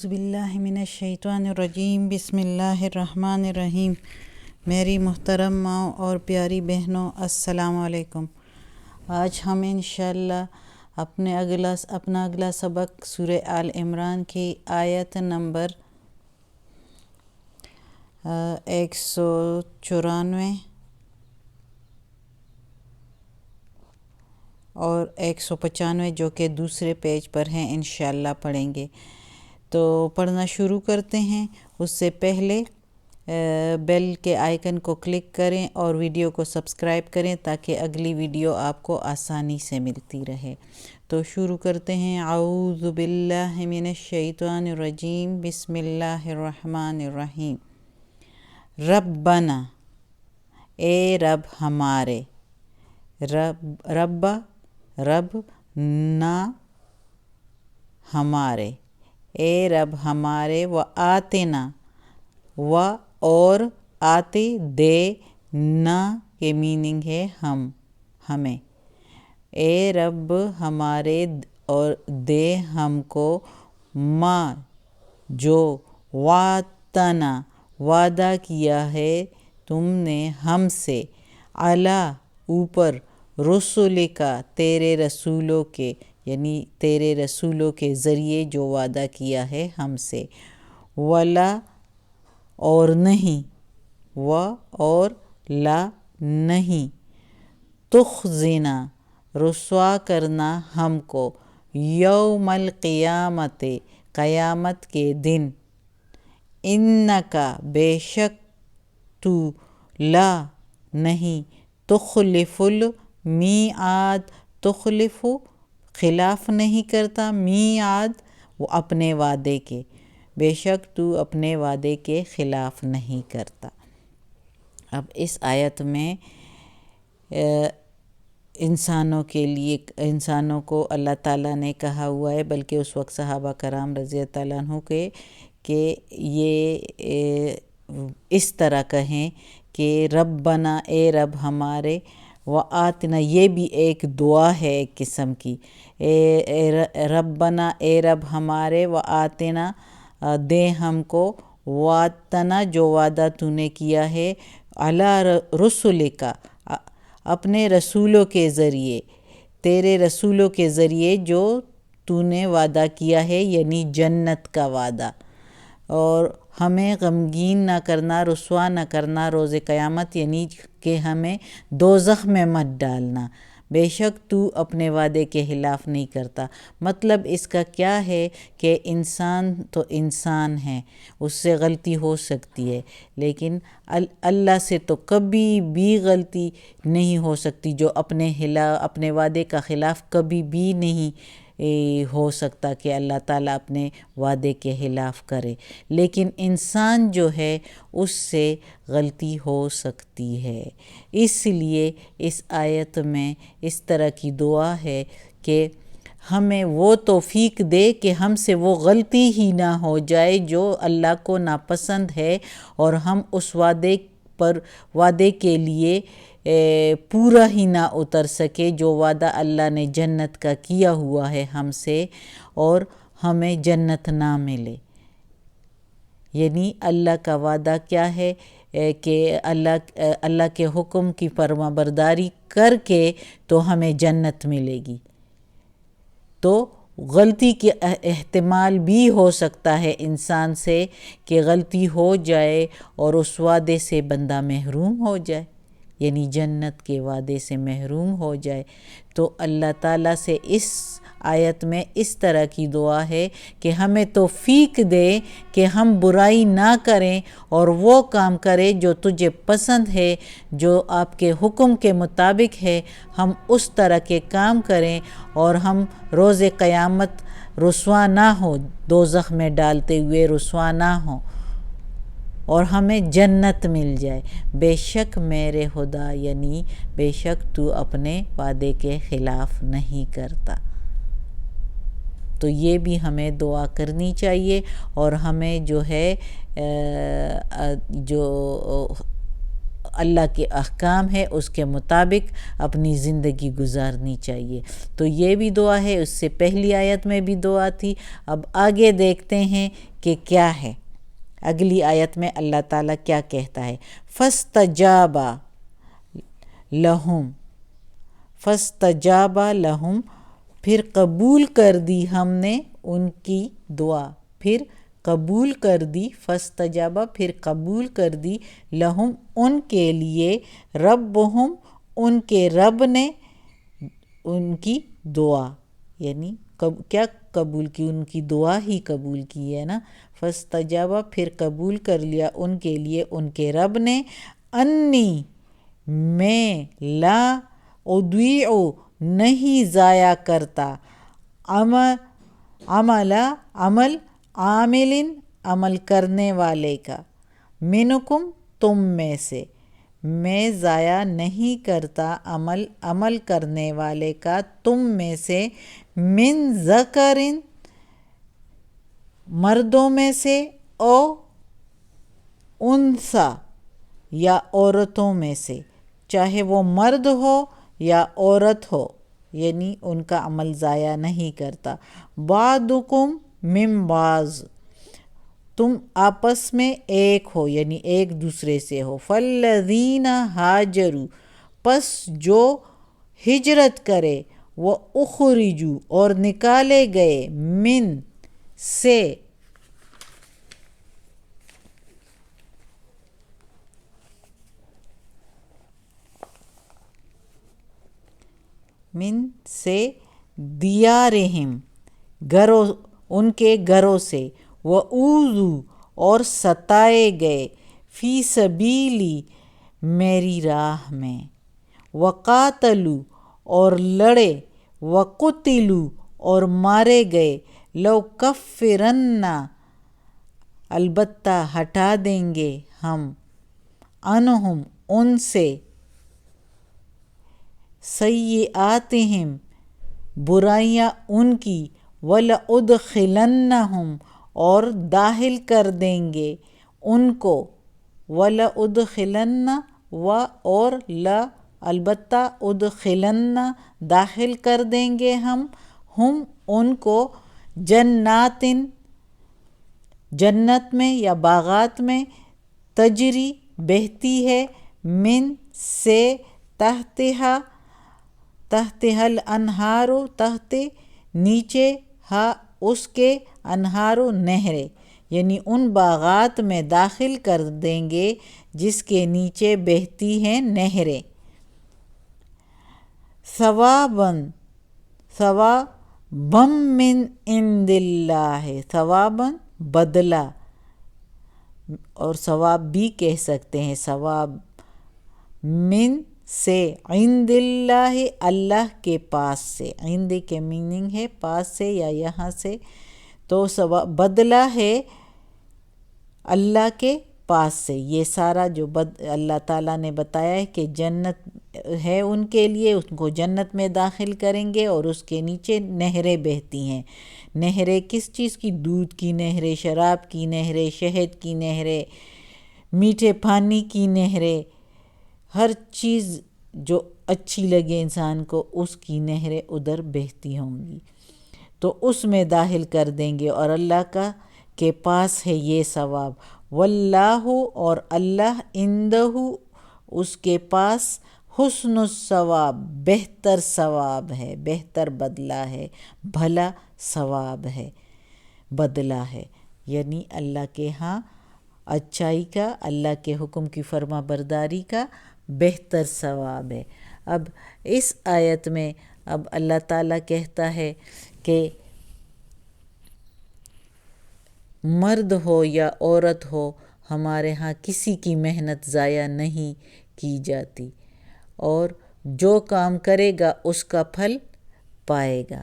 اعوذ باللہ من الشیطان الرجیم بسم اللہ الرحمن الرحیم۔ میری محترم ماں اور پیاری بہنوں، السلام علیکم۔ آج ہم انشاءاللہ اپنا اگلا سبق سورہ آل عمران کی آیت نمبر 194 اور 195 جو کہ دوسرے پیج پر ہیں انشاءاللہ پڑھیں گے۔ تو پڑھنا شروع کرتے ہیں۔ اس سے پہلے بیل کے آئیکن کو کلک کریں اور ویڈیو کو سبسکرائب کریں تاکہ اگلی ویڈیو آپ کو آسانی سے ملتی رہے۔ تو شروع کرتے ہیں۔ اعوذ باللہ من الشیطان الرجیم بسم اللہ الرحمن الرحیم۔ ربنا، اے رب ہمارے، رب نا ہمارے، اے رب ہمارے، و آتنا، و اور آتے دے، نا کے میننگ ہے ہمیں، اے رب ہمارے اور دے ہم کو، ماں جو وعدتنا وعدہ کیا ہے تم نے ہم سے، علی اوپر، رسولکا تیرے رسولوں کے، یعنی تیرے رسولوں کے ذریعے جو وعدہ کیا ہے ہم سے، ولا اور نہیں، و اور لا نہیں، تخزنا رسوا کرنا ہم کو، یوم القیامت قیامت کے دن، انکا بے شک تو، لا نہیں، تخلف المیعاد تخلف خلاف نہیں کرتا، میعاد وہ اپنے وعدے کے، بے شک تو اپنے وعدے کے خلاف نہیں کرتا۔ اب اس آیت میں انسانوں کو اللہ تعالیٰ نے کہا ہوا ہے، بلکہ اس وقت صحابہ کرام رضی اللہ عنہ کہ یہ اس طرح کہیں کہ ربنا، اے رب ہمارے، وآتنا، یہ بھی ایک دعا ہے ایک قسم کی، ربنا اے رب ہمارے، وآتنا دے ہم کو، وعدتنا جو وعدہ تو نے کیا ہے، علی رسولکا اپنے رسولوں کے ذریعے، تیرے رسولوں کے ذریعے جو تو نے وعدہ کیا ہے، یعنی جنت کا وعدہ، اور ہمیں غمگین نہ کرنا، رسوا نہ کرنا روز قیامت، یعنی کہ ہمیں دوزخ میں مت ڈالنا، بے شک تو اپنے وعدے کے خلاف نہیں کرتا۔ مطلب اس کا کیا ہے کہ انسان تو انسان ہے، اس سے غلطی ہو سکتی ہے، لیکن اللہ سے تو کبھی بھی غلطی نہیں ہو سکتی، جو اپنے وعدے کا خلاف کبھی بھی نہیں ہو سکتا کہ اللہ تعالیٰ اپنے وعدے کے خلاف کرے، لیکن انسان جو ہے اس سے غلطی ہو سکتی ہے۔ اس لیے اس آیت میں اس طرح کی دعا ہے کہ ہمیں وہ توفیق دے کہ ہم سے وہ غلطی ہی نہ ہو جائے جو اللہ کو ناپسند ہے، اور ہم اس وعدے کے لیے پورا ہی نہ اتر سکے جو وعدہ اللہ نے جنت کا کیا ہوا ہے ہم سے، اور ہمیں جنت نہ ملے۔ یعنی اللہ کا وعدہ کیا ہے کہ اللہ کے حکم کی فرما برداری کر کے تو ہمیں جنت ملے گی، تو غلطی کے احتمال بھی ہو سکتا ہے انسان سے کہ غلطی ہو جائے اور اس وعدے سے بندہ محروم ہو جائے، یعنی جنت کے وعدے سے محروم ہو جائے۔ تو اللہ تعالیٰ سے اس آیت میں اس طرح کی دعا ہے کہ ہمیں توفیق دے کہ ہم برائی نہ کریں اور وہ کام کریں جو تجھے پسند ہے، جو آپ کے حکم کے مطابق ہے، ہم اس طرح کے کام کریں اور ہم روز قیامت رسوا نہ ہوں، دوزخ میں ڈالتے ہوئے رسوا نہ ہوں، اور ہمیں جنت مل جائے۔ بے شک میرے خدا، یعنی بے شک تو اپنے وعدے کے خلاف نہیں کرتا۔ تو یہ بھی ہمیں دعا کرنی چاہیے، اور ہمیں جو ہے جو اللہ کے احکام ہے اس کے مطابق اپنی زندگی گزارنی چاہیے۔ تو یہ بھی دعا ہے، اس سے پہلی آیت میں بھی دعا تھی۔ اب آگے دیکھتے ہیں کہ کیا ہے۔ اگلی آیت میں اللہ تعالیٰ کیا کہتا ہے؟ فَاسْتَجَابَ لَهُمْ، فَاسْتَجَابَ لَهُمْ، پھر قبول کر دی ہم نے ان کی دعا، پھر قبول کر دی، فَاسْتَجَابَ پھر قبول کر دی، لَهُمْ ان کے لیے، ربہم ان کے رب نے ان کی دعا، یعنی کیا قبول کی؟ ان کی دعا ہی قبول کی ہے نا۔ فَاسْتَجَابَ پھر قبول کر لیا ان کے لیے ان کے رب نے، انی میں، لا اضیع نہیں ضائع کرتا، عمل عامل عمل کرنے والے کا، منکم تم میں سے، میں ضائع نہیں کرتا عمل کرنے والے کا تم میں سے، من ذکر مردوں میں سے، او انثی یا عورتوں میں سے، چاہے وہ مرد ہو یا عورت ہو، یعنی ان کا عمل ضائع نہیں کرتا۔ بعضکم من بعض، تم آپس میں ایک ہو، یعنی ایک دوسرے سے ہو۔ فالذین ہاجروا، پس جو ہجرت کرے، وہ اخرجوا اور نکالے گئے، من سے، من سے، دیارہم گھروں، ان کے گھروں سے، وَأُوذُوا اور ستائے گئے، فی سبیلی میری راہ میں، وقاتلوا اور لڑے، وقتلوا اور مارے گئے، لو کفرن البتہ ہٹا دیں گے ہم، عنہم ان سے، سیئاتہم برائیاں ان کی، وَلَأُدْخِلَنَّهُمْ اور داخل کر دیں گے ان کو، وَلَأُدْخِلَنَّ و اور لا البتہ، ادخلن داخل کر دیں گے ہم ان کو، جنات جنت میں یا باغات میں، تجری بہتی ہے، من سے، تحتہا الانہار تحت نیچے، ہا اس کے، انہار نہریں، یعنی ان باغات میں داخل کر دیں گے جس کے نیچے بہتی ہیں نہریں۔ ثواباً من عند اللہ، ثواباً بدلہ، اور ثواب بھی کہہ سکتے ہیں، ثواب من سے، عند اللہ اللہ کے پاس سے، عند کے میننگ ہے پاس سے یا یہاں سے، تو بدلہ ہے اللہ کے پاس سے۔ یہ سارا جو اللہ تعالیٰ نے بتایا ہے کہ جنت ہے ان کے لیے، ان کو جنت میں داخل کریں گے اور اس کے نیچے نہریں بہتی ہیں۔ نہریں کس چیز کی؟ دودھ کی نہریں، شراب کی نہریں، شہد کی نہریں، میٹھے پانی کی نہریں، ہر چیز جو اچھی لگے انسان کو اس کی نہریں ادھر بہتی ہوں گی، تو اس میں داخل کر دیں گے، اور اللہ کے پاس ہے یہ ثواب۔ واللہ اور اللہ، عندہ اس کے پاس، حسن الثواب بہتر ثواب ہے، بہتر بدلہ ہے، بھلا ثواب ہے، بدلہ ہے، یعنی اللہ کے ہاں اچھائی کا، اللہ کے حکم کی فرما برداری کا بہتر ثواب ہے۔ اب اس آیت میں اب اللہ تعالیٰ کہتا ہے کہ مرد ہو یا عورت ہو، ہمارے ہاں کسی کی محنت ضائع نہیں کی جاتی، اور جو کام کرے گا اس کا پھل پائے گا،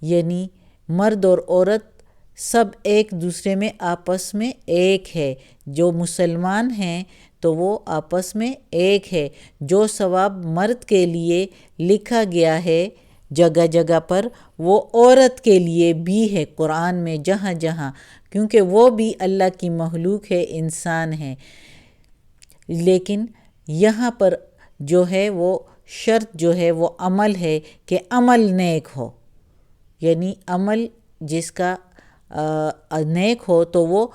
یعنی مرد اور عورت سب ایک دوسرے میں آپس میں ایک ہے۔ جو مسلمان ہیں تو وہ آپس میں ایک ہے۔ جو ثواب مرد کے لیے لکھا گیا ہے جگہ جگہ پر، وہ عورت کے لیے بھی ہے قرآن میں جہاں جہاں، کیونکہ وہ بھی اللہ کی مخلوق ہے، انسان ہے۔ لیکن یہاں پر جو ہے وہ شرط جو ہے وہ عمل ہے کہ عمل نیک ہو، یعنی عمل جس کا نیک ہو تو وہ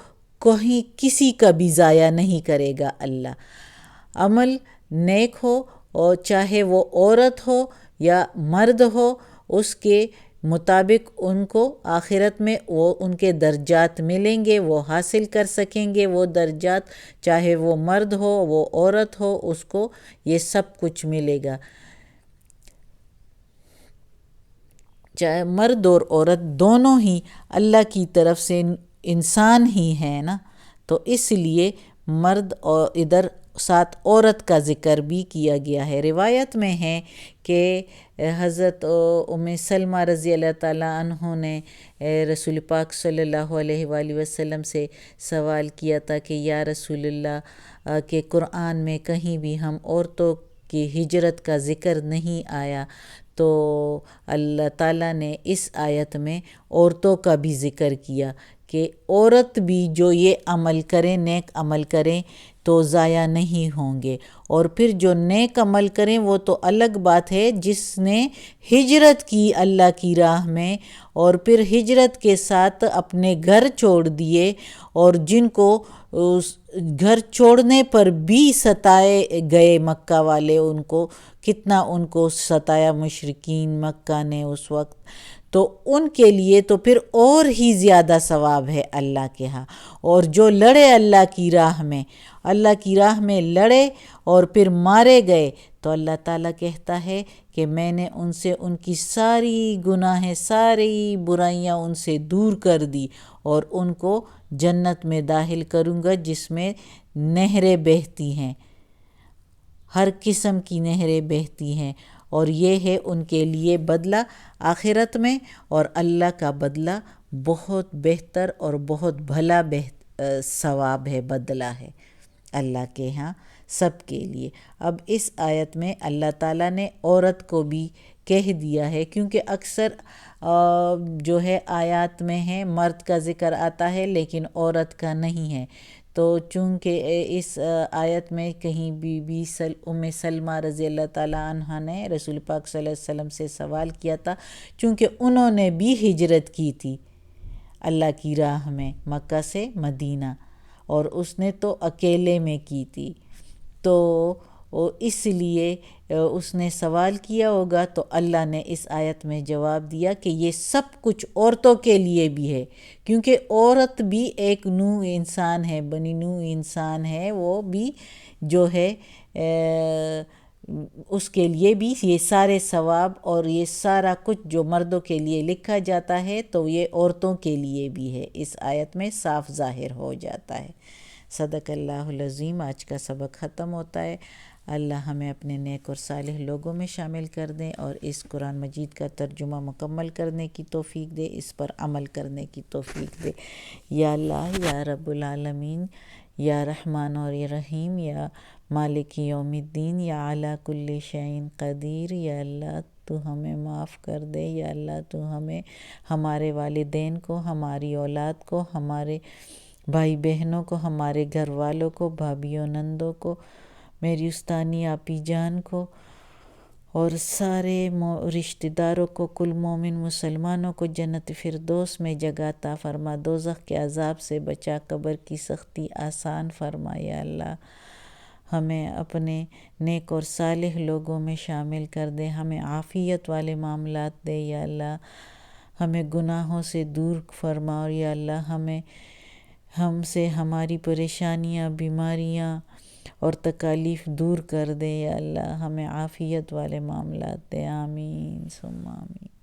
کہیں کسی کا بھی ضائع نہیں کرے گا اللہ۔ عمل نیک ہو، اور چاہے وہ عورت ہو یا مرد ہو، اس کے مطابق ان کو آخرت میں وہ ان کے درجات ملیں گے، وہ حاصل کر سکیں گے وہ درجات، چاہے وہ مرد ہو وہ عورت ہو، اس کو یہ سب کچھ ملے گا۔ چاہے مرد اور عورت دونوں ہی اللہ کی طرف سے انسان ہی ہیں نا، تو اس لیے مرد اور ادھر ساتھ عورت کا ذکر بھی کیا گیا ہے۔ روایت میں ہے کہ حضرت ام سلمہ رضی اللہ تعالیٰ عنہ نے رسول پاک صلی اللہ علیہ وآلہ وسلم سے سوال کیا تھا کہ یا رسول اللہ کہ قرآن میں کہیں بھی ہم عورتوں کی ہجرت کا ذکر نہیں آیا، تو اللہ تعالیٰ نے اس آیت میں عورتوں کا بھی ذکر کیا کہ عورت بھی جو یہ عمل کریں، نیک عمل کریں تو ضائع نہیں ہوں گے، اور پھر جو نیک عمل کریں وہ تو الگ بات ہے، جس نے ہجرت کی اللہ کی راہ میں اور پھر ہجرت کے ساتھ اپنے گھر چھوڑ دیے، اور جن کو گھر چھوڑنے پر بھی ستائے گئے مکہ والے، ان کو کتنا ان کو ستایا مشرکین مکہ نے اس وقت، تو ان کے لیے تو پھر اور ہی زیادہ ثواب ہے اللہ کے ہاں۔ اور جو لڑے اللہ کی راہ میں لڑے اور پھر مارے گئے، تو اللہ تعالیٰ کہتا ہے کہ میں نے ان سے ان کی ساری گناہیں، ساری برائیاں ان سے دور کر دی، اور ان کو جنت میں داخل کروں گا جس میں نہریں بہتی ہیں، ہر قسم کی نہریں بہتی ہیں، اور یہ ہے ان کے لیے بدلہ آخرت میں، اور اللہ کا بدلہ بہت بہتر اور بہت بھلا ثواب ہے، بدلہ ہے اللہ کے ہاں سب کے لیے۔ اب اس آیت میں اللہ تعالیٰ نے عورت کو بھی کہہ دیا ہے، کیونکہ اکثر جو ہے آیات میں ہے مرد کا ذکر آتا ہے لیکن عورت کا نہیں ہے، تو چونکہ اس آیت میں کہیں بی ام سلمہ رضی اللہ تعالیٰ عنہ نے رسول پاک صلی اللہ علیہ وسلم سے سوال کیا تھا، چونکہ انہوں نے بھی ہجرت کی تھی اللہ کی راہ میں مکہ سے مدینہ، اور اس نے تو اکیلے میں کی تھی، تو اس لیے اس نے سوال کیا ہوگا، تو اللہ نے اس آیت میں جواب دیا کہ یہ سب کچھ عورتوں کے لیے بھی ہے، کیونکہ عورت بھی ایک نوع انسان ہے، بنی نوع انسان ہے، وہ بھی جو ہے اس کے لیے بھی یہ سارے ثواب اور یہ سارا کچھ جو مردوں کے لیے لکھا جاتا ہے تو یہ عورتوں کے لیے بھی ہے، اس آیت میں صاف ظاہر ہو جاتا ہے۔ صدق اللہ العظیم۔ آج کا سبق ختم ہوتا ہے۔ اللہ ہمیں اپنے نیک اور صالح لوگوں میں شامل کر دیں، اور اس قرآن مجید کا ترجمہ مکمل کرنے کی توفیق دے، اس پر عمل کرنے کی توفیق دے۔ یا اللہ یا رب العالمین، یا رحمان اور یا رحیم، یا مالک یوم الدین، یا علی کل شیء قدیر، یا اللہ تو ہمیں معاف کر دے، یا اللہ تو ہمیں، ہمارے والدین کو، ہماری اولاد کو، ہمارے بھائی بہنوں کو، ہمارے گھر والوں کو، بھابھیوں نندوں کو، میری استانی آپی جان کو، اور سارے رشتہ داروں کو، کل مومن مسلمانوں کو جنت فردوس میں جگہ عطا فرما، دوزخ کے عذاب سے بچا، قبر کی سختی آسان فرما۔ یا اللہ ہمیں اپنے نیک اور صالح لوگوں میں شامل کر دے، ہمیں عافیت والے معاملات دے، یا اللہ ہمیں گناہوں سے دور فرما، اور یا اللہ ہم سے ہماری پریشانیاں، بیماریاں اور تکالیف دور کر دے، یا اللہ ہمیں عافیت والے معاملات دے۔ آمین ثم آمین۔